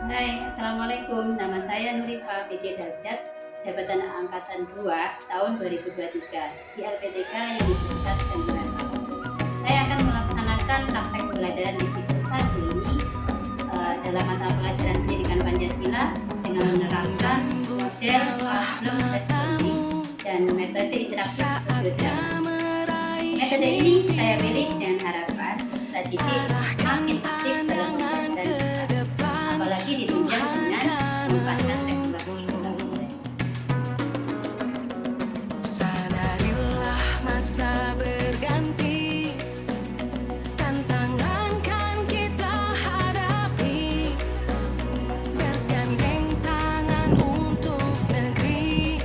Hai, Assalamualaikum. Nama saya Nurifa P.K. Darjat, Jabatan Angkatan 2 tahun 2023 di LPTK yang Universitas Tangerang. Saya akan melaksanakan praktek pembelajaran di situs 1 ini dalam mata pelajaran pendidikan Pancasila dengan menerapkan model problem solving dan metode interaktif sosial. Metode ini saya pilih dengan harapan peserta didik makin aktif dalam pembelajaran, apalagi ditunjang dengan memanfaatkan teknologi. Sadarilah masa berganti, tantangan kan kita hadapi, bergandeng tangan untuk negeri,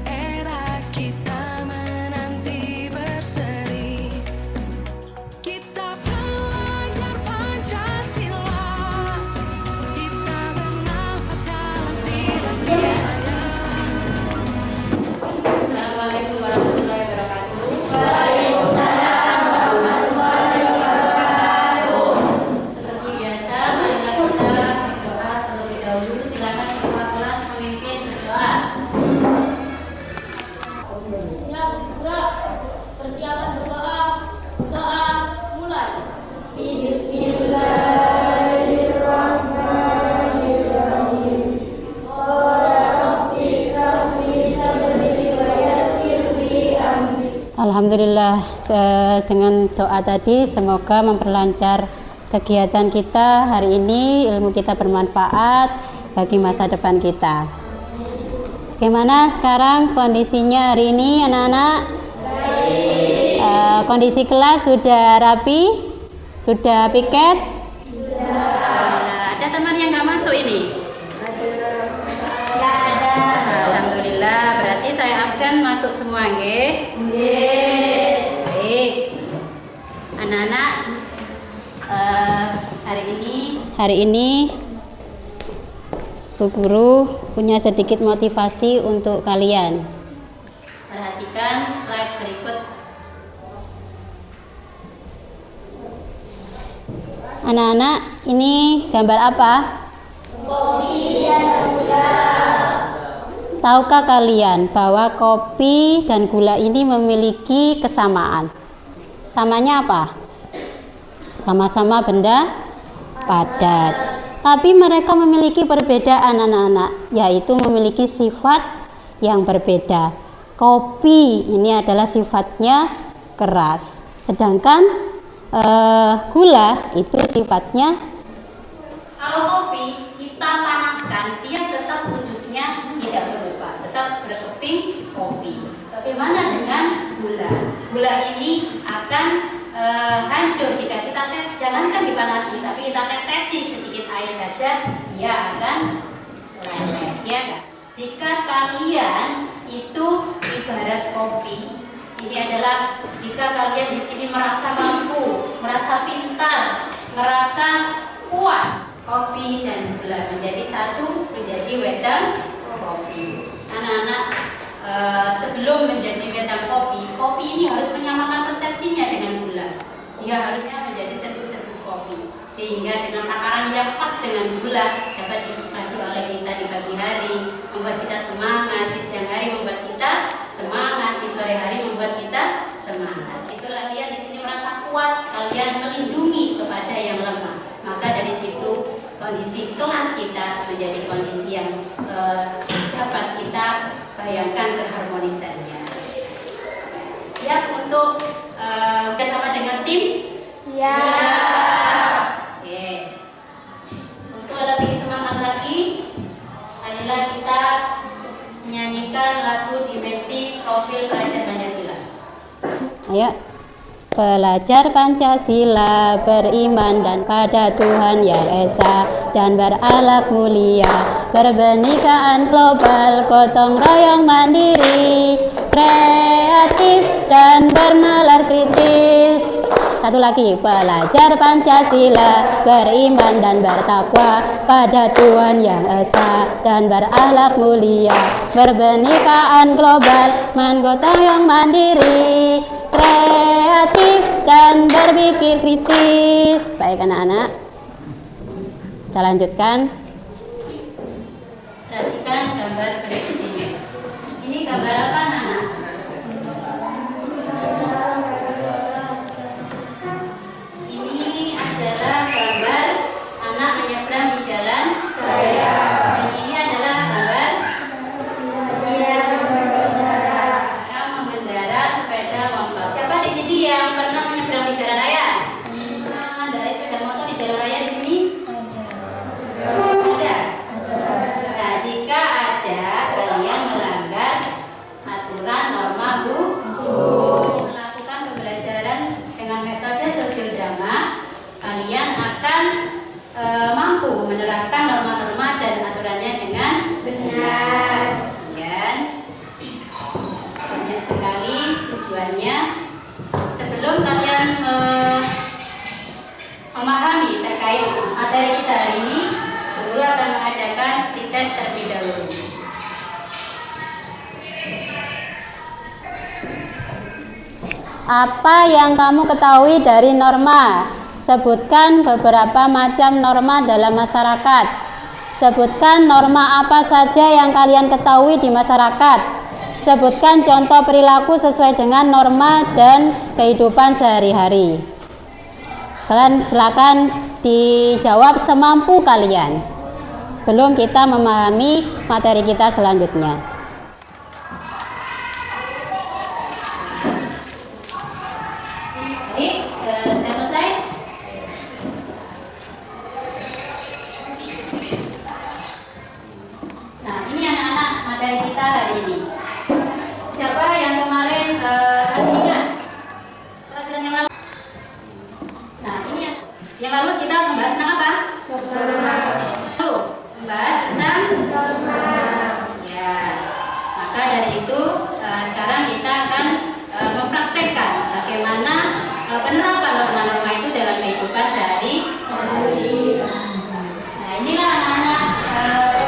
era kita menanti berseri. Kita belajar Pancasila, kita bernafas dalam sila-sila. Assalamualaikum warahmatullahi wabarakatuh. Seperti biasa, marilah kita berdoa terlebih dahulu. Silakan kepala kelas memimpin berdoa. Siap, gerak. Persiapan berdoa. Doa mulai. Alhamdulillah, dengan doa tadi semoga memperlancar kegiatan kita hari ini, ilmu kita bermanfaat bagi masa depan kita. Bagaimana sekarang kondisinya hari ini anak-anak? Kondisi kelas sudah rapi? Sudah piket? Ada teman yang nggak masuk ini? Nggak ada. Alhamdulillah, berarti saya absen masuk semua, nggih? Baik. Anak-anak, hari ini Bu Guru punya sedikit motivasi untuk kalian. Perhatikan slide berikut. Anak-anak, ini gambar apa? Kopi dan gula. Tahukah kalian bahwa kopi dan gula ini memiliki kesamaan? Samanya apa? Sama-sama benda padat. Tapi mereka memiliki perbedaan anak-anak, yaitu memiliki sifat yang berbeda. Kopi ini adalah sifatnya keras, sedangkan gula itu sifatnya. Kalau kopi kita panaskan, dia tetap wujudnya tidak berubah, tetap berkeping kopi. Bagaimana dengan gula? Gula ini akan hancur jika kita jangankan dipanasi, tapi kita tetesi sedikit air saja, dia akan meleleh, ya kan? Jika kalian itu ibarat kopi, ini adalah jika kalian di sini merasa mampu, merasa pintar, merasa kuat, kopi dan gula menjadi satu, menjadi wedang kopi. Anak-anak, sebelum menjadi wedang kopi, kopi ini harus menyamakan persepsinya dengan gula. Dia harusnya menjadi serbuk-serbuk kopi, sehingga dengan takaran yang pas dengan gula dapat dinikmati oleh kita di pagi hari, membuat kita semangat, di siang hari membuat kita semangat, di sore hari membuat kita semangat. Itulah kalian di sini merasa kuat, kalian melindungi kepada yang lemah. Maka dari situ kondisi kelas kita menjadi kondisi yang dapat kita bayangkan keharmonisannya. Siap untuk bersama dengan tim? Siap. Oke. Untuk lebih semangat lagi, marilah kita menyanyikan lagu Dimensi Profil Pelajar Pancasila. Ayo. Belajar Pancasila, beriman dan pada Tuhan Yang Esa dan berakhlak mulia, berbenikaan global, gotong royong mandiri, kreatif dan bernalar kritis. Satu lagi, belajar Pancasila, beriman dan bertakwa pada Tuhan Yang Esa dan berakhlak mulia, berbenikaan global, gotong royong mandiri, kreatif dan berpikir kritis. Baik anak-anak, kita lanjutkan. gambar berikut ini. Ini gambar apa, anak? Ini adalah gambar anak menyeberang di jalan raya. Dan ini adalah gambar anak mengendara sepeda motor. Siapa di sini yang pernah menyeberang di jalan raya? Mengendarai sepeda motor di jalan raya di sini? Ada. Nah, jika ada, kalian melanggar aturan norma hukum. Melakukan pembelajaran dengan metode sosiodrama, kalian akan mampu menerapkan norma-norma dan aturannya dengan benar. Dan banyak sekali tujuannya. Sebelum kalian memahami terkait materi kita hari ini, guru akan mengadakan tes terlebih dahulu. Apa yang kamu ketahui dari norma? Sebutkan beberapa macam norma dalam masyarakat. Sebutkan norma apa saja yang kalian ketahui di masyarakat. Sebutkan contoh perilaku sesuai dengan norma dan kehidupan sehari-hari. Silakan dijawab semampu kalian sebelum kita memahami materi kita selanjutnya. Sudah selesai? Nah, ini anak-anak materi kita hari ini. Siapa yang kemarin masih ingat pelajaran yang lalu? Nah, ini yang lalu kita membahas tentang apa? Membahas tentang ya. Maka dari itu sekarang kita akan mempraktekkan bagaimana penerapan norma-norma itu dalam kehidupan sehari-hari. Nah, inilah anak-anak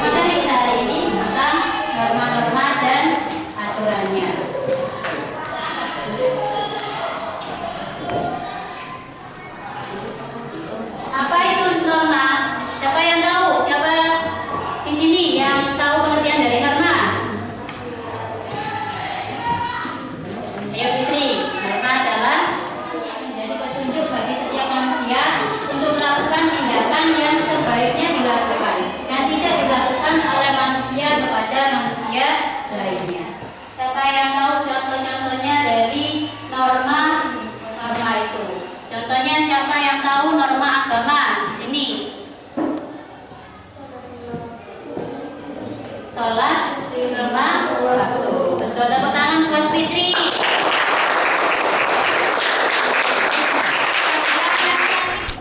materi kita hari ini tentang norma-norma dan aturannya. Apa itu norma? Siapa yang tahu? Siapa di sini yang tahu pengertian dari norma? Ayo Fitri, norma adalah yang menjadi petunjuk bagi setiap manusia untuk melakukan tindakan yang sebaiknya dilakukan dan tidak dilakukan oleh manusia kepada manusia lainnya. Siapa yang tahu contoh-contohnya dari norma itu? Contohnya siapa yang tahu norma agama di sini? Sholat lima waktu. Betul, tepuk tangan buat Fitri.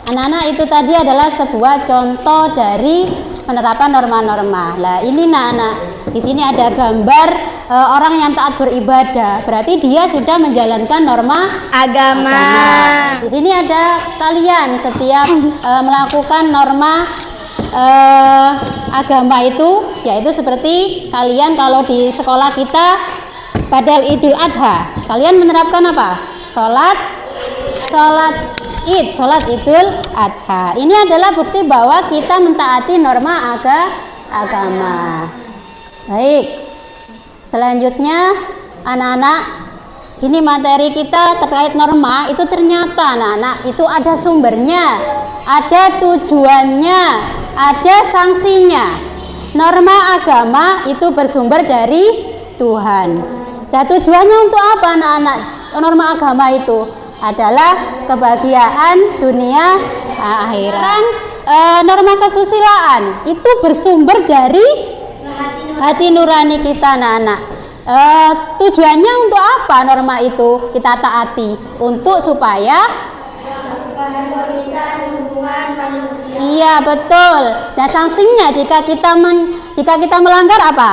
Anak-anak, itu tadi adalah sebuah contoh dari penerapan norma-norma. Nah, ini anak-anak, di sini ada gambar orang yang taat beribadah. Berarti dia sudah menjalankan norma agama. Di sini ada kalian setiap melakukan norma agama itu, yaitu seperti kalian kalau di sekolah kita pada Idul Adha, kalian menerapkan apa? Sholat Id, sholat Idul Adha. Ini adalah bukti bahwa kita mentaati norma agama. Baik, selanjutnya anak-anak, sini materi kita terkait norma itu ternyata anak-anak itu ada sumbernya, ada tujuannya, ada sanksinya. Norma agama itu bersumber dari Tuhan. Dan tujuannya untuk apa anak-anak? Norma agama itu adalah kebahagiaan dunia akhirat. Norma kesusilaan itu bersumber dari hati nurani kita anak-anak. Tujuannya untuk apa norma itu kita taati? Untuk supaya iya, betul. Dan sanksinya jika kita melanggar apa?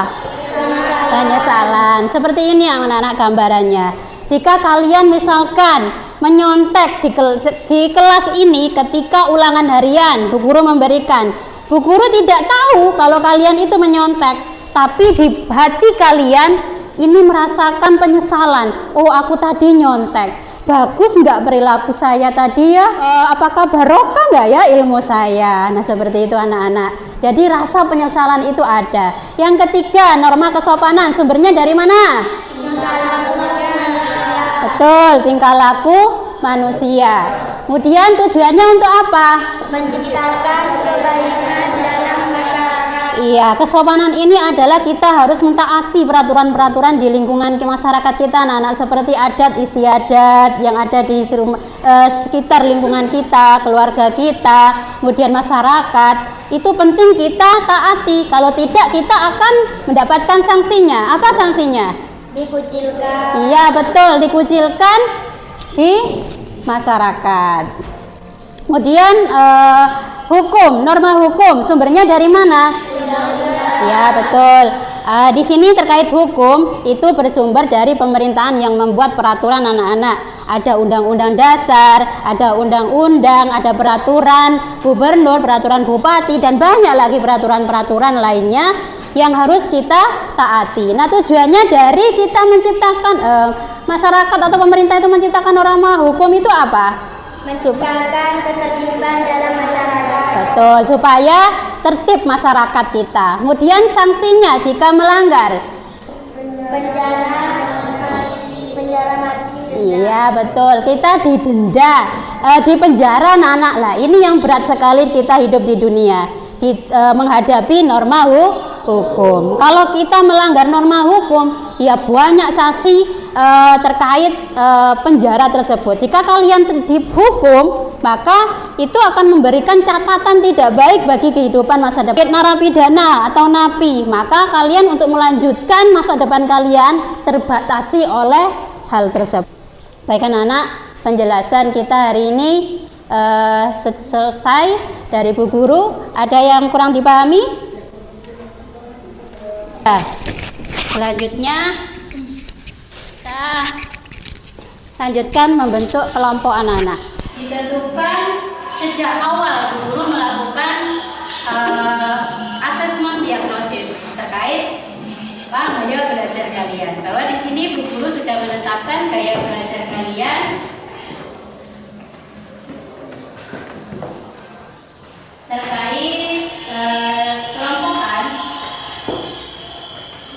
Penyesalan. Seperti ini anak-anak gambarannya. Jika kalian misalkan menyontek di kelas ini ketika ulangan harian, Bu Guru memberikan, Bu Guru tidak tahu kalau kalian itu menyontek, tapi di hati kalian ini merasakan penyesalan. Oh, aku tadi nyontek. bagus nggak perilaku saya tadi ya? Apakah barokah nggak ya ilmu saya? Nah seperti itu anak-anak. Jadi rasa penyesalan itu ada. Yang ketiga, norma kesopanan. Sumbernya dari mana? Betul, tingkah laku manusia. Kemudian tujuannya untuk apa? Menciptakan kebaikan dalam masyarakat. Iya, kesopanan ini adalah kita harus mentaati peraturan-peraturan di lingkungan masyarakat kita, anak-anak, seperti adat istiadat yang ada di sekitar lingkungan kita, keluarga kita, kemudian masyarakat. Itu penting kita taati. Kalau tidak, kita akan mendapatkan sanksinya. Apa sanksinya? Dikucilkan. Iya, betul, dikucilkan di masyarakat. Kemudian hukum, norma hukum, sumbernya dari mana? Ya, betul. Di sini terkait hukum itu bersumber dari pemerintahan yang membuat peraturan anak-anak. Ada undang-undang dasar, ada undang-undang, ada peraturan gubernur, peraturan bupati, dan banyak lagi peraturan-peraturan lainnya yang harus kita taati. Nah, tujuannya dari kita menciptakan masyarakat atau pemerintah itu menciptakan norma hukum itu apa? Menciptakan ketertiban dalam masyarakat. Betul, supaya tertib masyarakat kita. Kemudian sanksinya jika melanggar. Penjara mati. Iya, betul. Kita didenda, di penjara anak-anak lah. Ini yang berat sekali kita hidup di dunia. Menghadapi norma hukum. Kalau kita melanggar norma hukum, ya banyak sanksi terkait penjara tersebut. Jika kalian dihukum, maka itu akan memberikan catatan tidak baik bagi kehidupan masa depan. Narapidana atau napi, maka kalian untuk melanjutkan masa depan kalian terbatasi oleh hal tersebut. Baik anak-anak, penjelasan kita hari ini selesai dari Bu Guru. Ada yang kurang dipahami? Selanjutnya kita lanjutkan membentuk kelompok anak-anak. Ditentukan sejak awal Bu Guru melakukan asesmen diagnosis terkait gaya belajar kalian. Bahwa di sini Bu Guru sudah menetapkan gaya belajar kalian terkait kelompokan.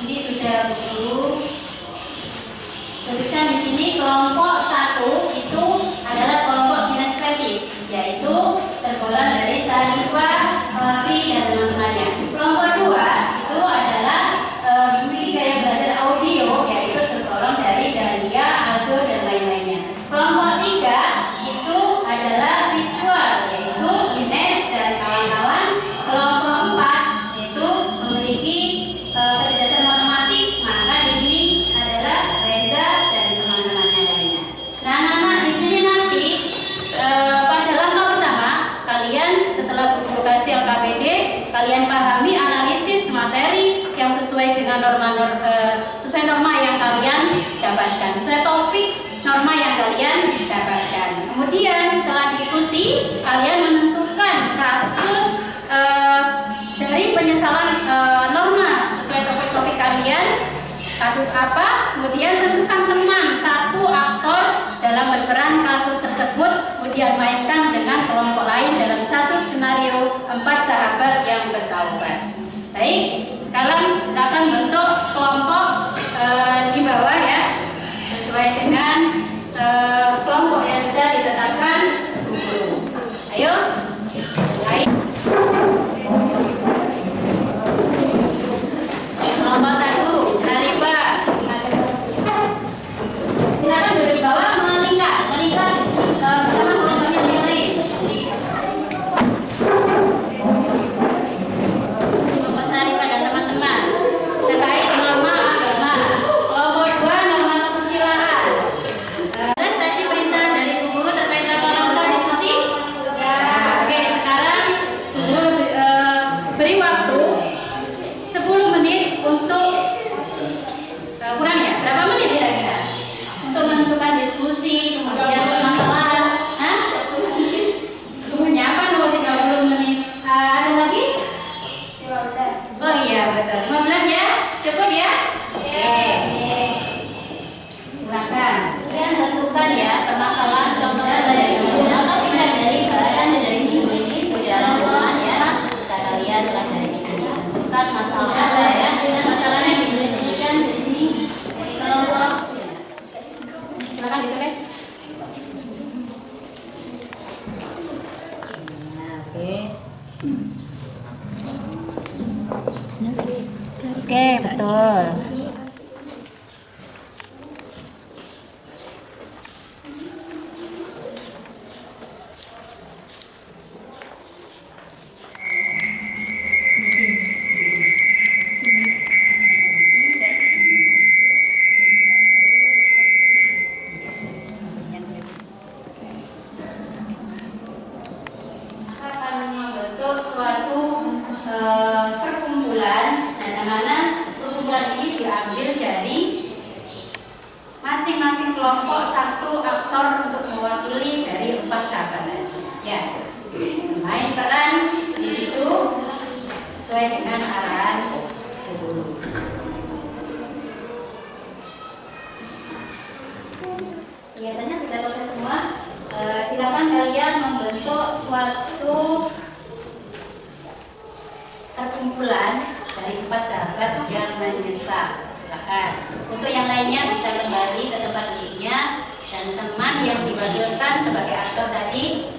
Ini sudah Bu Guru tuliskan di sini. Kelompok 1 itu adalah kelompok kinestetis, yaitu tergolong dari siswa, awasi, dan teman-temannya. Kelompok 2 itu adalah memiliki gaya belajar audio, yaitu tergolong dari Dahlia, Aldo, dan lain-lainnya. Kelompok 3 itu adalah visual, yaitu Ines dan kawan-kawan. Kelompok 4 itu memiliki kecerdasan matematik, maka di sini adalah Reza dan teman-temannya lainnya. Nah, anak-anak, di sini nanti pada langkah pertama kalian setelah bervokasi LKPD, kalian pahami analisis materi yang sesuai dengan sesuai norma yang kalian dapatkan, sesuai topik norma yang kalian dapatkan. Kemudian setelah diskusi, kalian menentukan kasus dari penyesalan norma sesuai topik-topik kalian. Kasus apa? Kemudian tentukan teman, 1 aktor dalam berperan kasus tersebut, kemudian mainkan dengan kelompok lain dalam 1 skenario 4 sahabat yang bertaubat. Baik, sekarang kita akan bentuk kelompok di bawah ya, sesuai dengan kelompok yang sudah ditetapkan Bu Guru. Ayo, mulai. Kelompok 1, Sarifa. Silakan duduk di bawah, melingkar bersama kelompok yang lain. Oke, betul. Akan membentuk suatu perkumpulan, yang mana perkumpulan ini diambil dari masing-masing kelompok satu aktor untuk mewakili dari 4 sahabat tadi. Ya, main peran di situ sesuai dengan arahan guru. Kelihatannya sudah selesai semua. Silakan kalian membentuk suatu perkumpulan dari 4 sahabat yang menyesal. Silakan. Untuk yang lainnya bisa kembali ke tempat dirinya, dan teman yang diwakilkan sebagai aktor tadi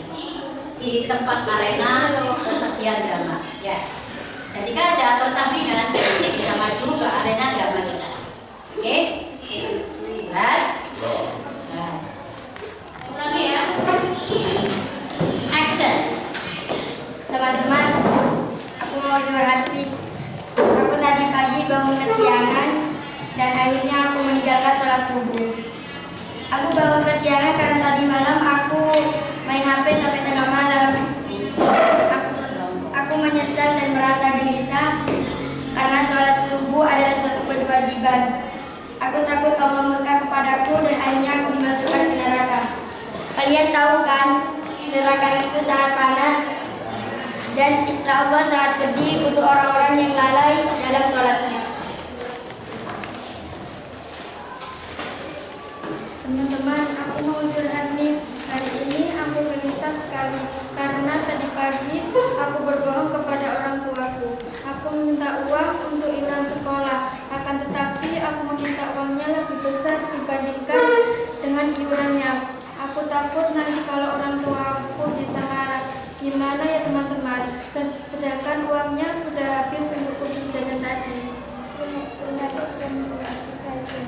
di tempat arena kesaksian drama. Ya. Dan jika ada aktor sampingan, nanti bisa maju ke arena drama kita. Oke? Jelas? Jelas. Ulangi ya. Action. Teman-teman, aku mau jujur hati. Aku tadi pagi bangun kesiangan dan akhirnya aku meninggalkan sholat subuh. Aku bangun kesiangan karena tadi malam aku main HP sampai tengah malam. Aku menyesal dan merasa gelisah karena sholat subuh adalah suatu kewajiban. Aku takut Allah murka kepadaku dan akhirnya aku dimasukkan ke neraka. Kalian tahu kan, neraka itu sangat panas dan siksa Allah sangat pedih untuk orang-orang yang lalai dalam sholatnya. Teman-teman, aku mau curhat nih. Hari ini aku gelisah sekali karena tadi pagi aku berbohong kepada orang tuaku. Aku meminta uang untuk iuran sekolah, akan tetapi aku meminta uangnya lebih besar dibandingkan dengan iurannya. Aku takut nanti kalau orang tuaku bisa marah. Gimana ya teman-teman? Sedangkan uangnya sudah habis untuk beli jajan tadi. Ternyata bukan aku saja.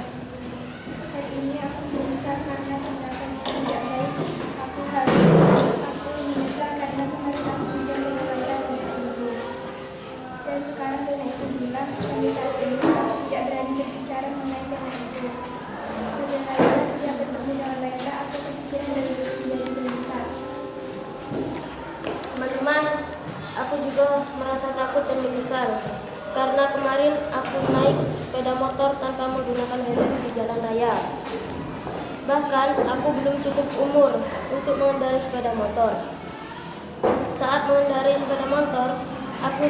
Hari ini aku menyesal karena tindakan yang tidak baik. Aku menyesal karena kemarin aku menjadi kebaikan untuk Ibu. Dan sekarang nenek itu bilang, sampai saat ini aku tidak berani berbicara mengenai nenek itu. Bagaimana setiap bertemu dengan mereka, aku kepikiran dan menjadi gelisah. Teman-teman, aku juga merasa takut dan menyesal karena kemarin aku naik sepeda motor tanpa menggunakan helm di jalan raya. Bahkan aku belum cukup umur untuk mengendarai sepeda motor. Saat mengendarai sepeda motor, aku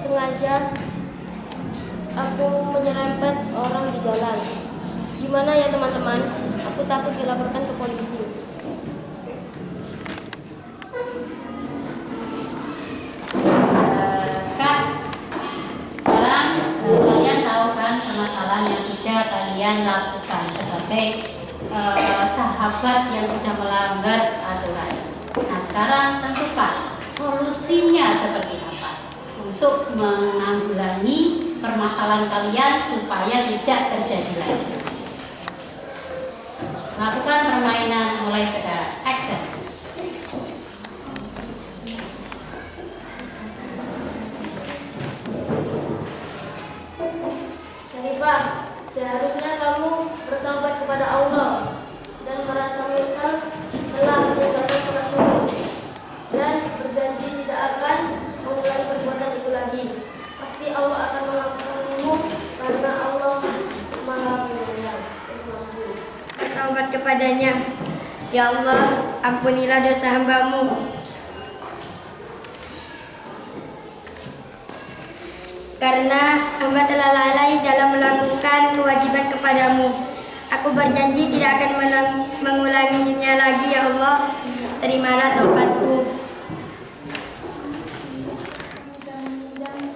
sengaja aku menyerempet orang di jalan. Gimana ya teman-teman? Aku takut dilaporkan ke polisi. Kalian tahu kan permasalahan yang sudah kalian lakukan sebagai sahabat yang sudah melanggar aturan. Nah, sekarang tentukan solusinya seperti apa untuk menanggulangi permasalahan kalian supaya tidak terjadi lagi. Lakukan permainan mulai sekarang. Action. Pak, seharusnya kamu bertaubat kepada Allah dan merasa menyesal telah meninggalkan sholat subuh dan berjanji tidak akan mengulangi perbuatan itu lagi. Pasti Allah akan mengampunimu karena Allah Maha Penyayang. Bertaubat kepadanya. Ya Allah, ampunilah dosa hamba-Mu. Karena hamba telah lalai dalam melakukan kewajiban kepadamu. Aku berjanji tidak akan mengulanginya lagi ya Allah. Terimalah taubatku. Mudah-mudahan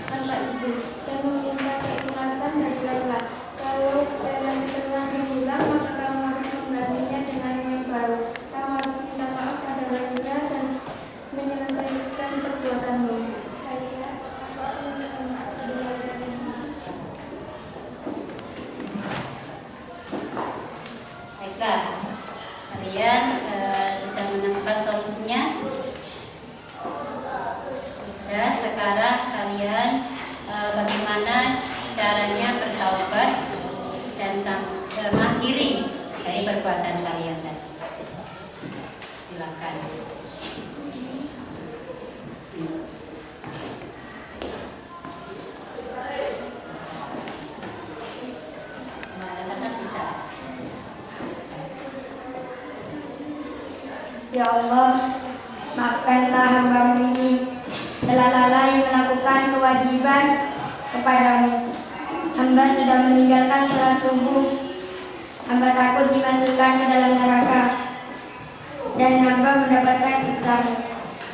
tanpa izin dan meminta keikhlasan dari Laila. Kalau Laila telah hilang, maka kamu harus menggantinya dengan yang baru. Kamu harus minta maaf pada Laila dan kalian bagaimana caranya bertaubat dan mengakhiri dari perbuatan kalian tadi. Silakan. Ya Allah, maafkanlah hamba-Mu ini telah lalai melakukan kewajiban kepadamu. Hamba sudah meninggalkan sholat subuh. Hamba takut dimasukkan ke dalam neraka dan hamba mendapatkan siksa-Mu.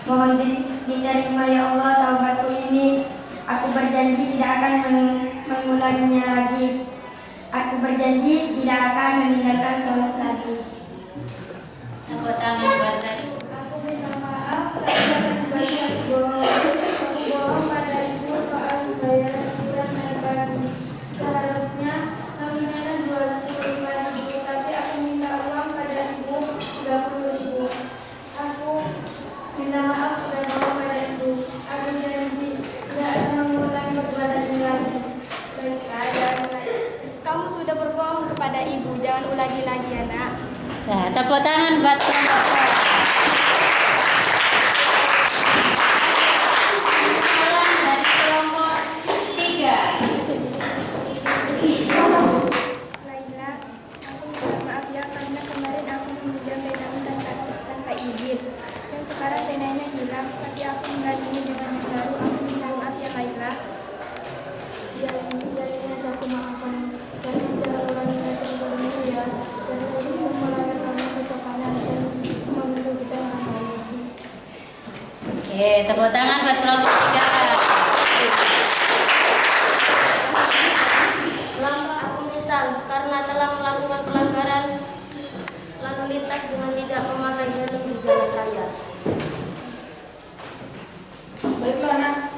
Mohon diterima ya Allah taubatku ini. Aku berjanji tidak akan mengulanginya lagi. Aku berjanji tidak akan meninggalkan sholat lagi. Tepuk tangan buat Sari. Aku minta maaf karena banyak bohong. Aku bohong pada ibu soal bayaran iuran air baku. Seharusnya nominalnya 25.000, tapi aku minta uang pada ibu 30.000. Aku minta maaf sudah bohong pada ibu. Aku janji tidak akan mengulangi perbuatan ini lagi. Kamu sudah berbohong kepada ibu, jangan ulangi lagi ya nak. Nah, tepuk tangan buat kelompok. Salam dari kelompok 3. Laila, aku minta maaf ya karena kemarin aku meminjam penamu tanpa izin. Dan sekarang penanya hilang, tapi aku menggantinya dengan yang baru. Aku minta maaf ya Laila. Jadinya aku maafkan. Karena jangan ulangi lagi bermu ya. Dan ini memulai kamu kesopanan dan membantu kita orang lain. Oke, tepuk tangan buat kelompok 3. Aku menyesal karena telah melakukan pelanggaran lalu lintas dengan tidak memakai helm di jalan raya. Baiklah nak,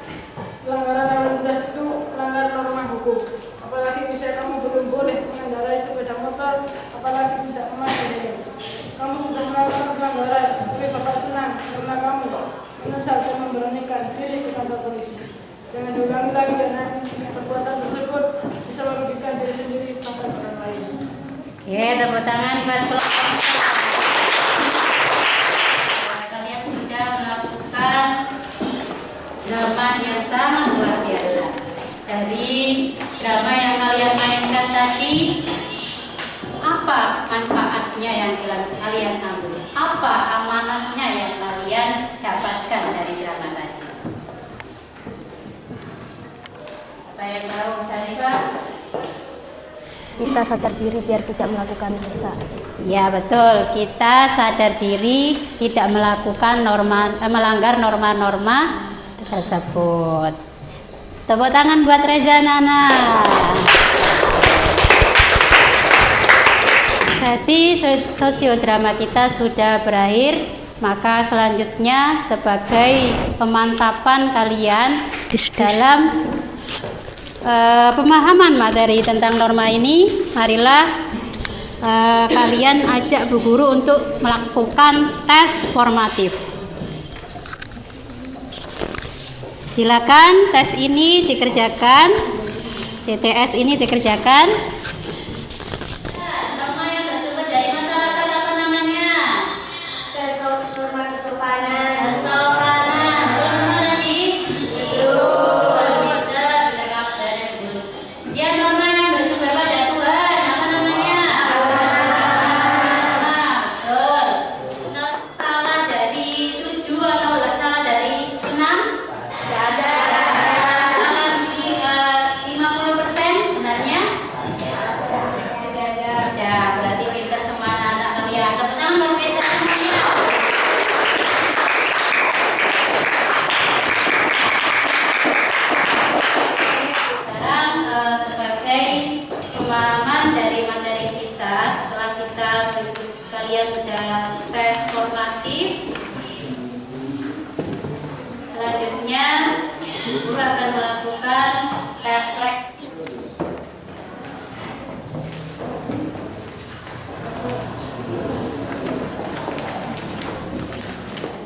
pelanggaran lalu lintas itu melanggar norma hukum. Apalagi misalnya kamu belum boleh mengendarai sepeda motor, apalagi tidak memakai helm. Kamu sudah melakukan pelanggaran, tapi Bapak senang karena kamu menyesal dan memberanikan diri ke kantor polisi. Jangan diulangi lagi ya nak, perbuatan tersebut bisa merugikan diri sendiri bahkan orang lain. Oke, tepuk tangan buat kelompok 3. Kalian sudah melakukan drama yang sangat luar biasa. Dari drama yang kalian mainkan tadi, apa manfaatnya yang kalian ambil? Apa amanahnya yang kalian dapatkan dari drama tadi? Siapa yang tahu, Sarifah? Kita sadar diri biar tidak melakukan dosa. Ya betul, kita sadar diri tidak melakukan melanggar norma-norma tersebut. Tepuk tangan buat Reza Nana. Sesi sosiodrama kita sudah berakhir, maka selanjutnya sebagai pemantapan kalian dalam pemahaman materi tentang norma ini, marilah kalian ajak Bu Guru untuk melakukan tes formatif. Silakan tes ini dikerjakan, TTS ini dikerjakan. Norma yang tersebut dari masyarakat apa namanya? Norma kesopanan. Kesopanan. Norma tadi itu bermeter, tegap dan lembut. Dia norma yang bersumber pada Tuhan. Apa namanya? Nah, betul. Salah dari 7 atau salah dari 6? Tidak ada. Salah di 50% benarnya? Ya, berarti pintar semua anak kalian. Tepuk tangan buat kita semuanya. Sekarang sebagai pemahaman dari materi kita, setelah kalian sudah tes formatif, selanjutnya Guru akan melakukan refleksi.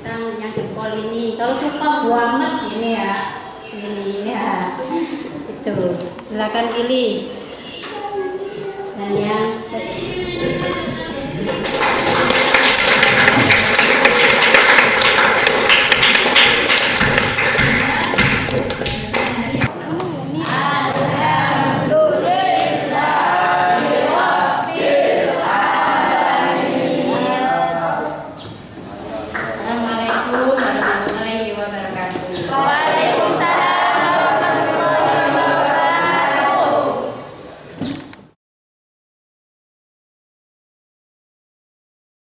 Tentang yang di pol ini, kalau susah banget ini ya. ini ya. Itu. Silakan pilih. Dan yang